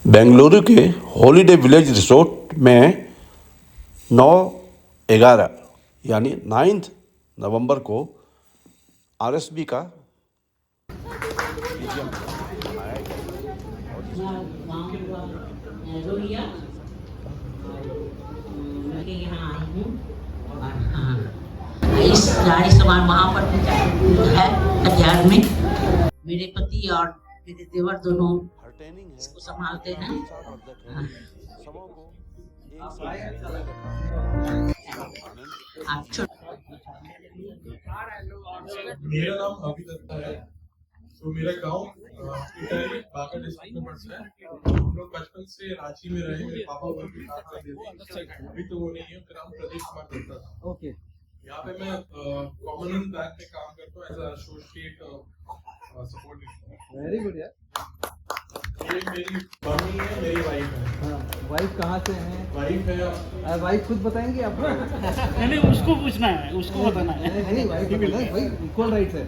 बेंगलुरु के holiday village resort में 9/11 यानी 9 नवंबर को आरएसबी का रोहिया मैं यहाँ आई हूँ और हाँ इस गाड़ी सवार वहाँ पर है कटिहार में मेरे पति और मेरे देवर दोनों इसको संभालते हैं। मेरा नाम अभी दत्ता है। तो मेरा गांव इटाली बांका डिस्ट्रिक्ट में पड़ता है। हम लोग बचपन से रांची में रहे। मेरे पापा उधर के साथ रहते थे। अभी तो वो नहीं है। मेरा नाम प्रदीप कुमार दत्ता था। ओके। यहाँ पे मैं कॉमनवेल्थ बैंक में काम करता हूँ as a associate support. Very good यार। ये मेरी मम्मी है, मेरी वाइफ है। हाँ, वाइफ कहाँ से है? वाइफ है। वाइफ खुद बताएंगी आपको? नहीं उसको पूछना है, उसको बताना है। नहीं वाइफ भाई इक्वल राइट्स है।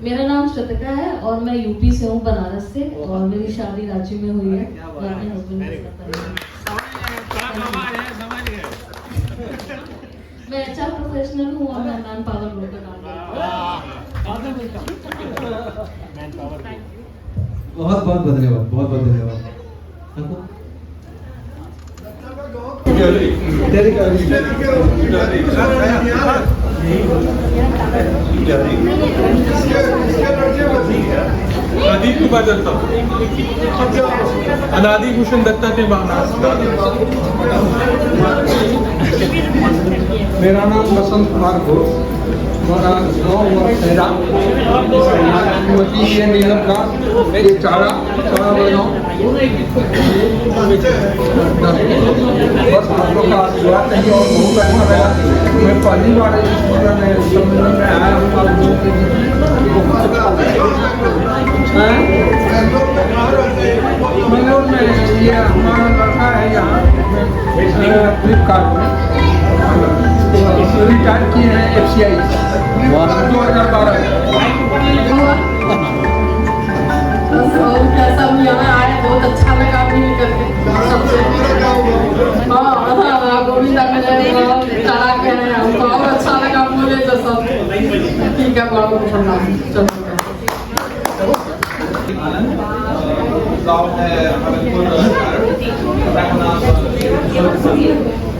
मेरा नाम श्रतिका है और मैं यूपी से हूँ, बनारस से, और मेरी शादी रांची में हुई है। अपने हस्बैंड के साथ। मैं एचआर प्रोफेशनल हूँ और मैं मैन पावर ग्रुप का काम करती हूँ। बहुत बहुत धन्यवाद, बहुत बहुत धन्यवाद। प्रदीप कुमार दत्ता, अनादि भूषण दत्ता के मेरा नाम बसंत कुमार घोष, मेरा नीलम का एक चारा बनाओ। बस आप लोग का आशीर्वाद चाहिए और बहुत अच्छा लगा। मैं पहली बार इस सम्मेलन में आया हूँ। बेंगलोर में ये हमारा लड़का है यहाँ फ्लिपकार्ट में रिटायर किए हैं FCI 2012। कैसा हम यहाँ आए, बहुत अच्छा लगा मिल करके सबसे। गोविंदा हमको और अच्छा लगा बोले तो सब ठीक है। बहुत प्रणाम। गाँव है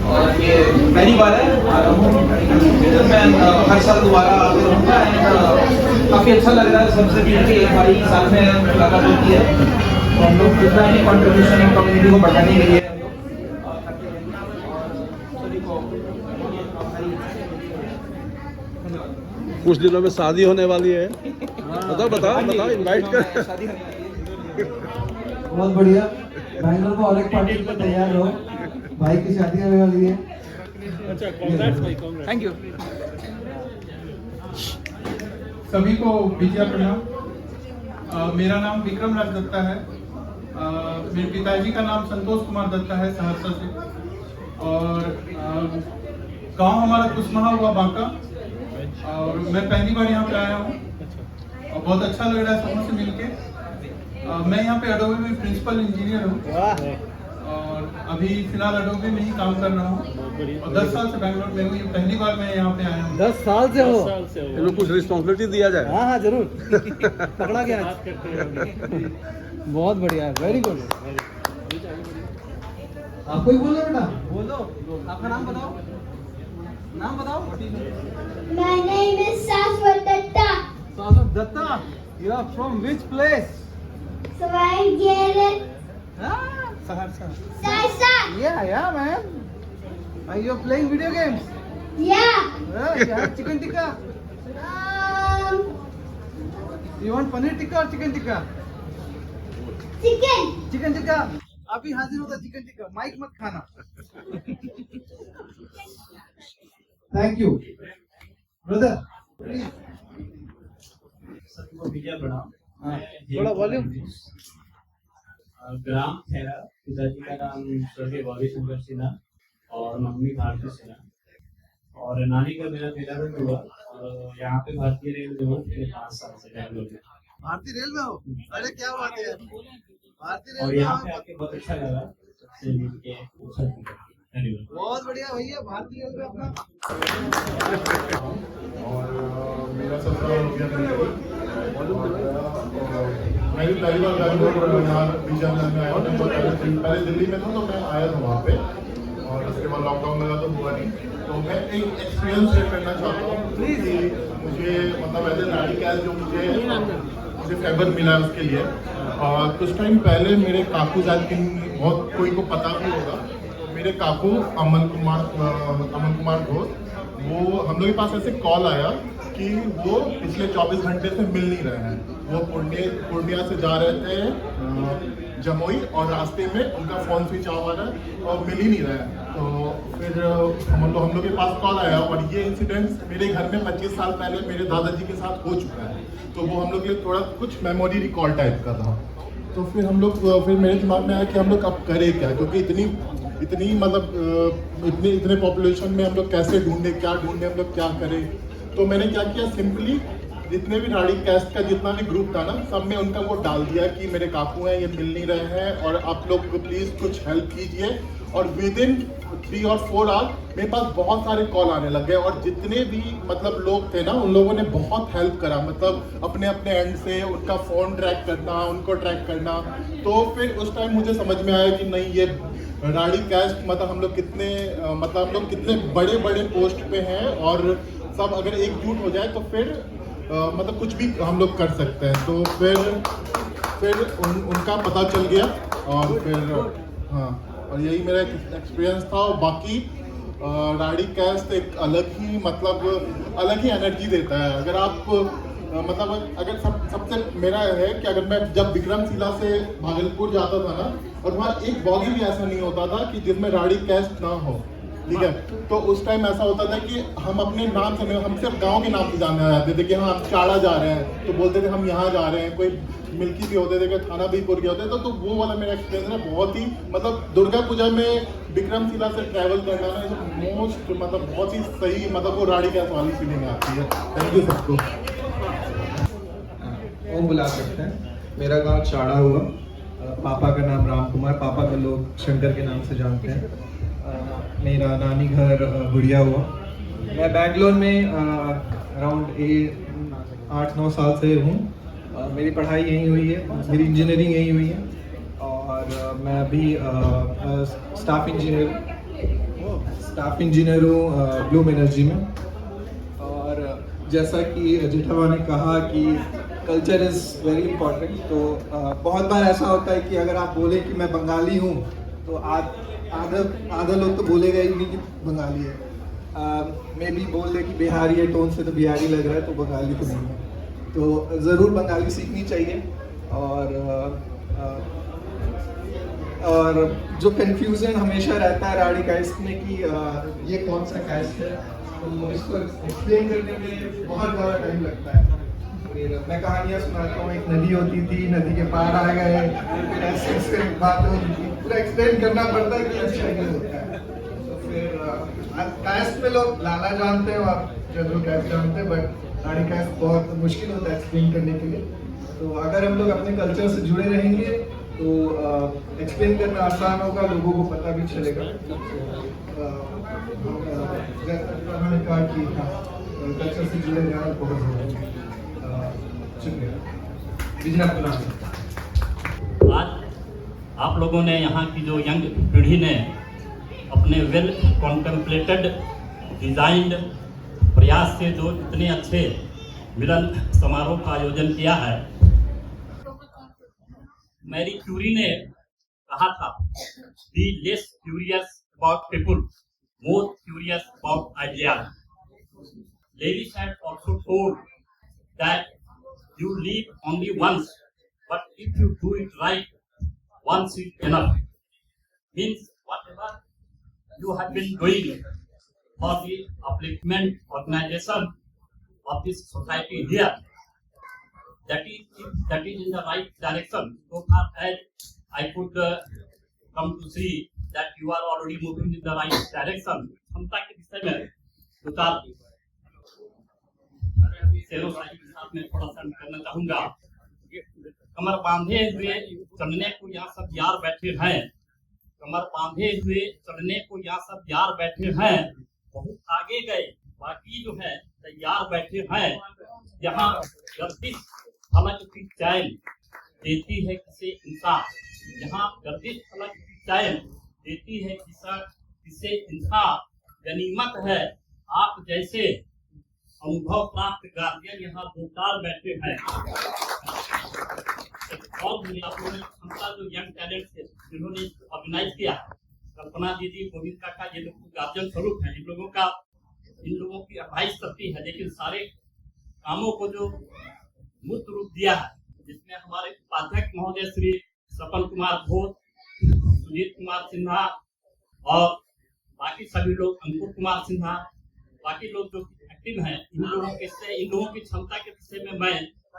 और ये पहली बार है मैं हर साल दोबारा आते रहूँगा। काफ़ी अच्छा लग रहा है सबसे मिलकर एक बार साल में मुलाकात होती है। तो हम लोग जितना भी कॉन्ट्रीब्यूशन है कम्युनिटी को बढ़ाने के लिए कुछ दिनों में शादी होने वाली है। बताओ इनवाइट कर। बहुत बढ़िया। बैंगलोर को और एक पार्टी के लिए तैयार हो, भाई की शादी होने वाली है। Thank you. सभी को विजया प्रणाम। मेरा नाम विक्रम राज दत्ता है। मेरे पिताजी का नाम संतोष कुमार दत्ता है, सहरसा से। और गांव हमारा कुशमहा हुआ बांका। और मैं पहली बार यहाँ पे आया हूँ और बहुत अच्छा लग रहा है सबों से मिलके। मैं यहाँ पे अडोबे में प्रिंसिपल इंजीनियर हूँ और अभी फिलहाल अडोबे में ही काम कर रहा हूँ। और 10 साल से बैंगलोर में हूँ। ये पहली बार मैं यहाँ पे आया हूँ। 10 साल से हो? इनको कुछ रिस्पॉन्सिबिलिटी दिया जाए। हाँ जरूर। पकड़ा गया। बहुत बढ़िया, वेरी गुड। आपको ही बोलो बेटा, बोलो आपका नाम बताओ। नाम बताओ। My name is Saswat Datta. Saswat Datta, you are from which place? Savaigyere. Saharsa. Sasa. Yeah, man. Are you playing video games? Yeah. You have chicken tikka. You want paneer tikka or chicken tikka? Chicken. Chicken tikka. अभी हाजिर होता chicken tikka. Mic मत खाना। Thank you brother. सबको विजय प्रणाम। थोड़ा volume. ग्राम खैरा, पिताजी का नाम स्वर्गीय गौरी शंकर सिन्हा और मम्मी भारती सिन्हा। और नानी का मेरा तेलंगाना हुआ और यहाँ पे भारतीय रेल में हूँ 5 साल से बैंगलोर में। भारतीय रेल में हो? अरे क्या बात है। और यहाँ पे आके बहुत अच्छा लगा सबसे मिलके। धन्यवाद। बहुत बढ़िया भैया, भारतीय रेलवे अपना और मेरा सफर हो गया दिल्ली। मैं भी पहली बार बैंगलोर यहाँ वीजा में आया हूँ। पहले दिल्ली में था तो मैं आया था वहाँ पे, और उसके बाद लॉकडाउन लगा तो हुआ नहीं। तो मैं एक एक्सपीरियंस शेयर करना चाहता हूँ कि मुझे मतलब एज ए रैडिकल जो मुझे फेवर मिला है उसके लिए। और कुछ टाइम पहले मेरे काकू जात बहुत कोई को पता भी होगा, मेरे काकू अमन कुमार घोष, वो हम लोग के पास ऐसे कॉल आया कि वो पिछले 24 घंटे से मिल नहीं रहे हैं। वो पूर्णिया से जा रहे थे जमुई और रास्ते में उनका फ़ोन स्विच ऑफ आ रहा है और मिल ही नहीं रहा है। तो फिर हम लोग के पास कॉल आया, और ये इंसिडेंट मेरे घर में 25 साल पहले मेरे दादाजी के साथ हो चुका है। तो वो हम लोग के लिए थोड़ा कुछ मेमोरी रिकॉल टाइप का था। तो फिर मेरे दिमाग में आया कि हम लोग अब करें क्या, क्योंकि इतनी मतलब इतने पॉपुलेशन में हम लोग कैसे ढूंढे, क्या ढूंढे, हम लोग क्या करें। तो मैंने क्या किया, सिंपली जितने भी राड़ी कैस्ट का जितना भी ग्रुप था ना, सब में उनका वो डाल दिया कि मेरे काकू हैं, ये मिल नहीं रहे हैं और आप लोग प्लीज़ कुछ हेल्प कीजिए। और विद इन 3 और 4 आवर मेरे पास बहुत सारे कॉल आने लगे, और जितने भी मतलब लोग थे ना, उन लोगों ने बहुत हेल्प करा, मतलब अपने एंड से उनका फ़ोन ट्रैक करना, उनको ट्रैक करना। तो फिर उस टाइम मुझे समझ में आया कि नहीं, ये राड़ी कैस्ट मतलब हम लोग कितने बड़े पोस्ट पे हैं, और सब अगर एकजुट हो जाए तो फिर मतलब कुछ भी हम लोग कर सकते हैं। तो फिर उनका पता चल गया, और फिर हाँ, और यही मेरा एक्सपीरियंस था। और बाकी राड़ी कैस्ट एक अलग ही एनर्जी देता है। अगर आप अगर सबसे मेरा है कि अगर मैं जब विक्रमशिला से भागलपुर जाता था ना, और वहाँ एक बॉगी भी ऐसा नहीं होता था कि जिसमें राड़ी कैस्ट ना हो, ठीक है। तो उस टाइम ऐसा होता था कि हम अपने नाम से, हम सिर्फ गांव के नाम से जाने जाते थे कि हाँ हम चाड़ा जा रहे हैं, तो बोलते थे हम यहाँ जा रहे हैं। कोई मिल्की भी होते थे कि थाना बीपुर के होते थे। तो वो वाला मेरा एक्सपीरियंस है, बहुत ही मतलब दुर्गा पूजा में विक्रमशिला से ट्रैवल करना ना मोस्ट बहुत ही सही, वो राड़ी कैस्ट वाली फीलिंग आती है। थैंक यू सबको। ओम बुला सकते हैं। मेरा गांव चाड़ा हुआ, पापा का नाम राम कुमार, पापा का लोग शंकर के नाम से जानते हैं। मेरा नानी घर बुढ़िया हुआ। मैं बैंगलोर में अराउंड 8-9 साल से हूँ। मेरी पढ़ाई यहीं हुई है, मेरी इंजीनियरिंग यहीं हुई है, और मैं अभी स्टाफ इंजीनियर हूँ ब्लूम एनर्जी में। और जैसा कि जेठावा ने कहा कि कल्चर इज़ वेरी इंपॉर्टेंट, तो बहुत बार ऐसा होता है कि अगर आप बोले कि मैं बंगाली हूँ, तो आधा लोग तो बोलेगा ही नहीं कि बंगाली है। मैं भी बोल दे कि बिहारी है, टोन से तो बिहारी लग रहा है, तो बंगाली तो नहीं है। तो ज़रूर बंगाली सीखनी चाहिए। और जो कन्फ्यूज़न हमेशा रहता है राड़ी कैस्ट में कि ये कौन सा कैस्ट है, तो इसको एक्सप्लेन करने में बहुत ज़्यादा टाइम लगता है। मैं कहानियाँ सुनाता हूँ, एक नदी होती थी, नदी के पार आ गए, ऐसे बात होती थी, पूरा एक्सप्लेन करना पड़ता है कि अच्छा ये होता है। तो फिर कैस्ट में लोग लाला जानते हैं और जनरल कैस्ट जानते हैं, बट राड़ी कैस्ट बहुत मुश्किल होता है एक्सप्लेन करने के लिए। तो अगर हम लोग अपने कल्चर से जुड़े रहेंगे तो एक्सप्लेन करना आसान होगा, लोगों को पता भी चलेगा। उन्होंने कहा कि हाँ, कल्चर से जुड़े रहना बहुत जरूरी है। आज आप लोगों ने, यहाँ की जो यंग पीढ़ी ने अपने वेल कॉन्टेम्पलेटेड डिजाइंड प्रयास से जो इतने अच्छे मिलन समारोह का आयोजन किया है। मैरी क्यूरी ने कहा था, be less curious about people, more curious about ideas. Lewis had also told that you live only once, but if you do it right, once is enough. Means whatever you have been doing for the upliftment organization of this society here, that is in the right direction. So far as I could come to see that you are already moving in the right direction. क्षमता के विषय में उतार शेरों के साथ में थोड़ा सा करना चाहूंगा। कमर बांधे हुए चलने को यहाँ सब यार बैठे हैं, कमर बांधे हुए चलने को यहाँ सब यार बैठे हैं, बहुत आगे गए बाकी जो है तैयार बैठे हैं। यहाँ गर्दिश फलक की चैन देती है किसे इंसान, यहाँ गर्दिश फलक की चैन देती है किसे इंसान। गनीमत है आप जैसे अनुभव प्राप्त गार्जियन यहाँ दो चार बैठे हैं। और भी आप लोगों ने क्षमता जो यंग टैलेंट है जिन्होंने ऑर्गेनाइज किया, कल्पना दीदी, गोविंद काका, ये लोग गार्जियन स्वरूप है। इन लोगों की एडवाइस करती है, लेकिन सारे कामों को जो मूर्त रूप दिया है, जिसमें हमारे उपाध्यक्ष महोदय श्री सपन कुमार घोष, सुनील कुमार सिन्हा और बाकी सभी लोग, अंकुर कुमार सिन्हा, बाकी लोग जो एक्टिव हैं, इन लोगों की क्षमता के विषय में मैं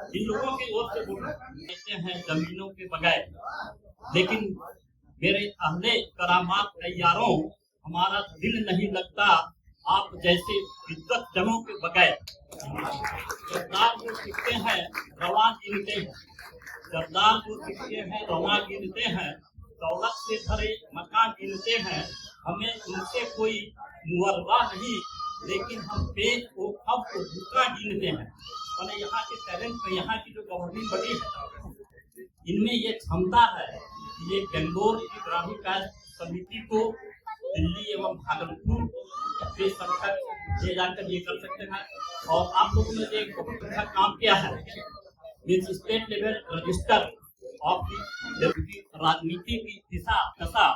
इन लोगों की ओर से बोलते हैं जमीनों के बगैर, लेकिन मेरे अहले करामात तैयारों, हमारा दिल नहीं लगता आप जैसे विद्वत जनों के बगैर। सरदार को सीखते हैं रवा गिनते हैं, सरदार को सीखते हैं रवा गिनते हैं, दौलत से भरे मकान गिनते हैं, हमें उनसे कोई मुआवजा नहीं, लेकिन हम पेट को खब को भूखा गिनते हैं। और यहाँ के टैलेंट में, यहाँ की जो गवर्निंग बॉडी है, इनमें ये क्षमता है कि ये बेंगलोर की ग्रामीण कास्ट समिति को दिल्ली एवं भागलपुर के संकट ले जाकर ये कर सकते हैं। और आप लोगों ने एक बहुत अच्छा काम किया है, means state level register of राजनीति की दिशा दशा,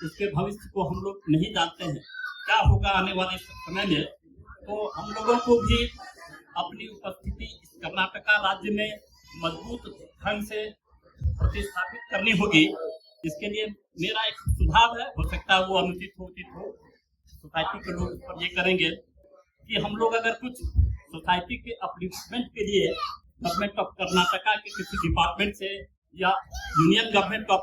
इसके भविष्य को हम लोग नहीं जानते हैं क्या होगा आने वाले समय में। तो हम लोगों को भी अपनी उपस्थिति इस कर्नाटका राज्य में मजबूत ढंग से प्रतिस्थापित करनी होगी। इसके लिए मेरा एक सुझाव है, हो सकता है वो अनुचित हो, उचित हो, सोसाइटी के लोग पर ये करेंगे कि हम लोग अगर कुछ सोसाइटी के अपलिफ्टमेंट के लिए गवर्नमेंट ऑफ कर्नाटका के किसी डिपार्टमेंट से या यूनियन गवर्नमेंट ऑफ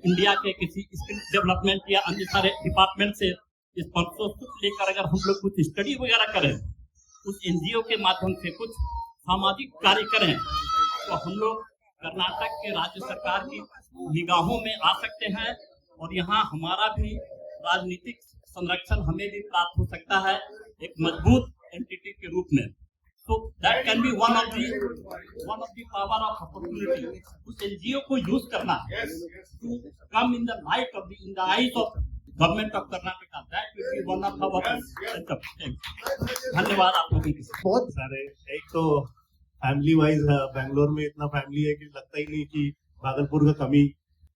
इंडिया के किसी स्किल डेवलपमेंट या अन्य सारे डिपार्टमेंट से इस स्पॉन्सरशिप लेकर अगर हम लोग कुछ स्टडी वगैरह करें, उस एनजीओ के माध्यम से कुछ सामाजिक कार्य करें, तो हम लोग कर्नाटक के राज्य सरकार की निगाहों में आ सकते हैं और यहाँ हमारा भी राजनीतिक संरक्षण हमें भी प्राप्त हो सकता है एक मजबूत एंटिटी के रूप में। तो that can be one of the power of opportunity. उस एनजीओ को यूज करना to come in the light of in the eyes of government of Karnataka, that will be one of our. धन्यवाद आप लोगों की। बहुत सारे, एक तो फैमिली वाइज बेंगलोर में इतना फैमिली है कि लगता ही नहीं कि भागलपुर का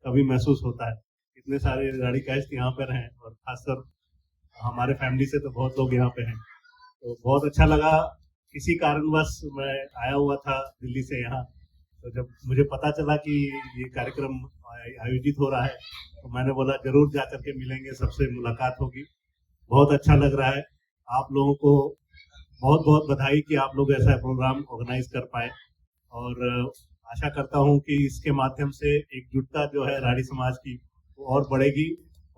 कभी महसूस होता है। इतने सारे राड़ी कास्ट यहाँ पर हैं और खासकर हमारे फैमिली से तो बहुत लोग यहाँ पे हैं, तो बहुत अच्छा लगा। किसी कारणवश मैं आया हुआ था दिल्ली से यहाँ, तो जब मुझे पता चला कि ये कार्यक्रम आयोजित हो रहा है तो मैंने बोला जरूर जा करके मिलेंगे, सबसे मुलाकात होगी। बहुत अच्छा लग रहा है। आप लोगों को बहुत बहुत बधाई कि आप लोग ऐसा प्रोग्राम ऑर्गेनाइज कर पाए, और आशा करता हूँ कि इसके माध्यम से एकजुटता जो है राड़ी समाज की वो और बढ़ेगी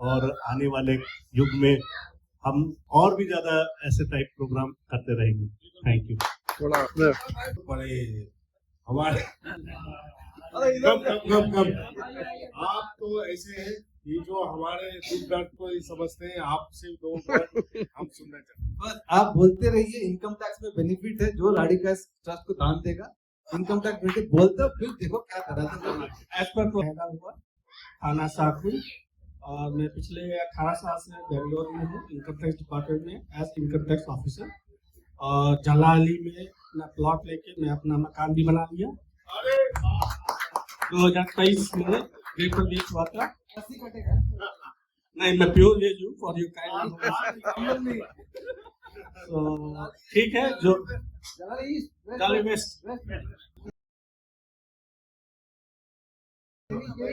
और आने वाले युग में हम और भी ज्यादा ऐसे टाइप प्रोग्राम करते रहेंगे। Thank you. बड़े हमारे आप तो ऐसे हैं कि जो हमारे दुख दर्द को ही समझते हैं। आपसे दो वर्ड हम सुनना चाहते हैं। बस आप बोलते रहिए। इनकम टैक्स में बेनिफिट है, जो राड़ी का ट्रस्ट को दान देगा इनकम टैक्स बेनिफिट बोलते हो, फिर देखो क्या करा था। एज पर रहना हुआ थाना शाहपुर, और मैं पिछले 18 साल से बेंगलोर में हूँ इनकम टैक्स डिपार्टमेंट में एज इनकम टैक्स ऑफिसर। और जलाली में अपना प्लॉट लेके मैं अपना मकान भी बना लिया। 2023 में पेपर लीक हुआ था। नहीं, मैं प्योर वेज हूँ फॉर यू काइंडली। तो ठीक है, जो जलाली वेस्ट